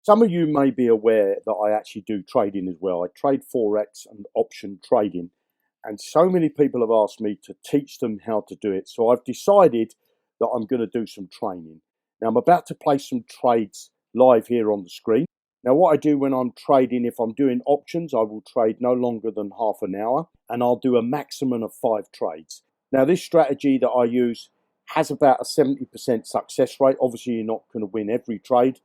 Some of you may be aware that I actually do trading as well. I trade Forex and option trading, and so many people have asked me to teach them how to do it. So I've decided that I'm going to do some training. Now I'm about to place some trades live here on the screen. Now what I do when I'm trading, if I'm doing options, I will trade no longer than half an hour, and I'll do a maximum of 5 trades. Now this strategy that I use has about a 70% success rate. Obviously you're not going to win every trade,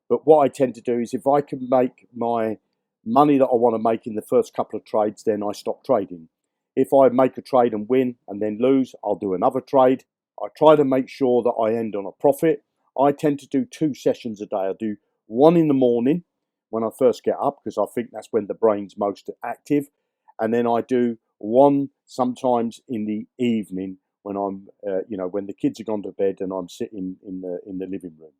but what I tend to do is if I can make my money that I want to make in the first couple of trades, then I stop trading. If I make a trade and win and then lose, I'll do another trade. I try to make sure that I end on a profit. I tend to do 2 sessions a day. I do one in the morning when I first get up, because I think that's when the brain's most active. And then I do one sometimes in the evening when I'm, when the kids are gone to bed and I'm sitting in the living room.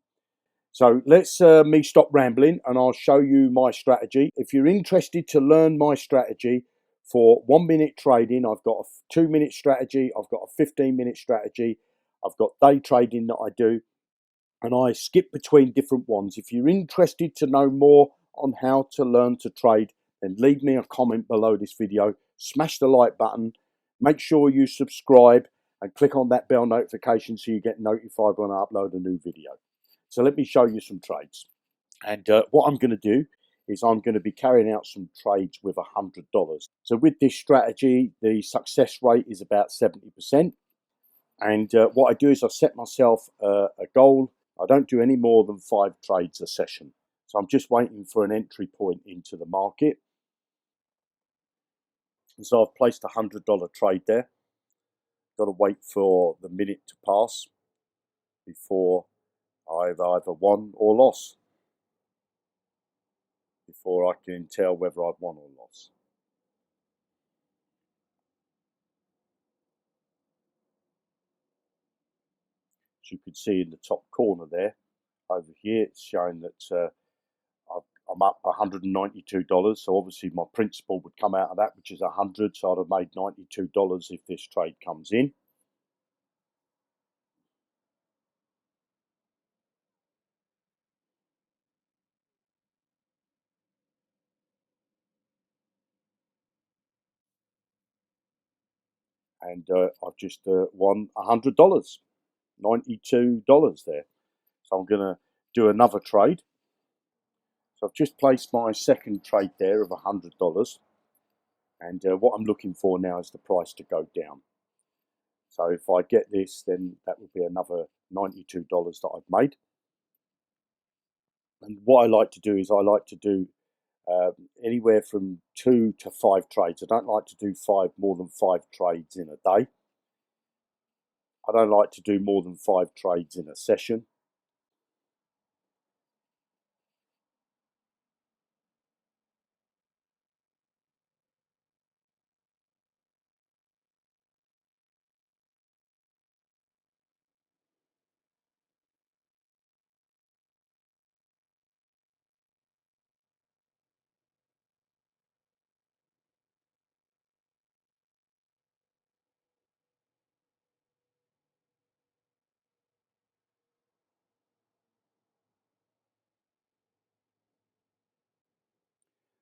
So let's me stop rambling and I'll show you my strategy. If you're interested to learn my strategy for 1 minute trading, I've got a 2-minute strategy, I've got a 15-minute strategy, I've got day trading that I do, and I skip between different ones. If you're interested to know more on how to learn to trade, then leave me a comment below this video, smash the like button, make sure you subscribe and click on that bell notification so you get notified when I upload a new video. So let me show you some trades. And what I'm going to do is I'm going to be carrying out some trades with $100. So with this strategy, the success rate is about 70%. And what I do is I set myself a goal. I don't do any more than 5 trades a session. So I'm just waiting for an entry point into the market. And so I've placed a $100 trade there. Got to wait for the minute to pass before I've either won or lost, before I can tell whether I've won or lost. As you can see in the top corner there, over here, it's showing that I'm up $192. So obviously my principal would come out of that, which is 100. So I'd have made $92 if this trade comes in. And I've just won $100, $92 there. So I'm going to do another trade. So I've just placed my second trade there of $100. And what I'm looking for now is the price to go down. So if I get this, then that would be another $92 that I've made. And what I like to do is I like to do anywhere from 2 to 5 trades. I don't like to do more than 5 trades in a day. I don't like to do more than 5 trades in a session.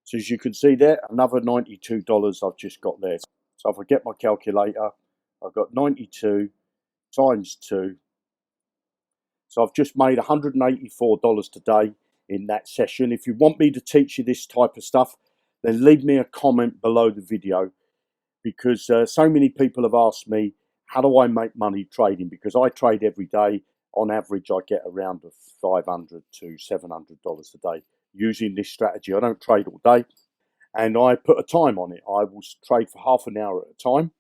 So as you can see there, another $92 I've just got there. So if I get my calculator, I've got 92 times 2. So I've just made $184 today in that session. If you want me to teach you this type of stuff, then leave me a comment below the video, because so many people have asked me, how do I make money trading? Because I trade every day. On average, I get around $500 to $700 a day using this strategy. I don't trade all day, and I put a time on it. I will trade for half an hour at a time,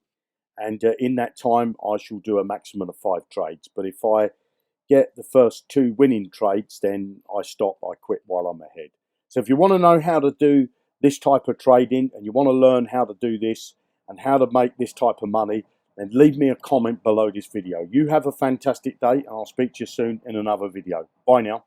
and in that time, I shall do a maximum of 5 trades. But if I get the first 2 winning trades, then I stop, I quit while I'm ahead. So if you want to know how to do this type of trading, and you want to learn how to do this and how to make this type of money, then leave me a comment below this video. You have a fantastic day, and I'll speak to you soon in another video. Bye now.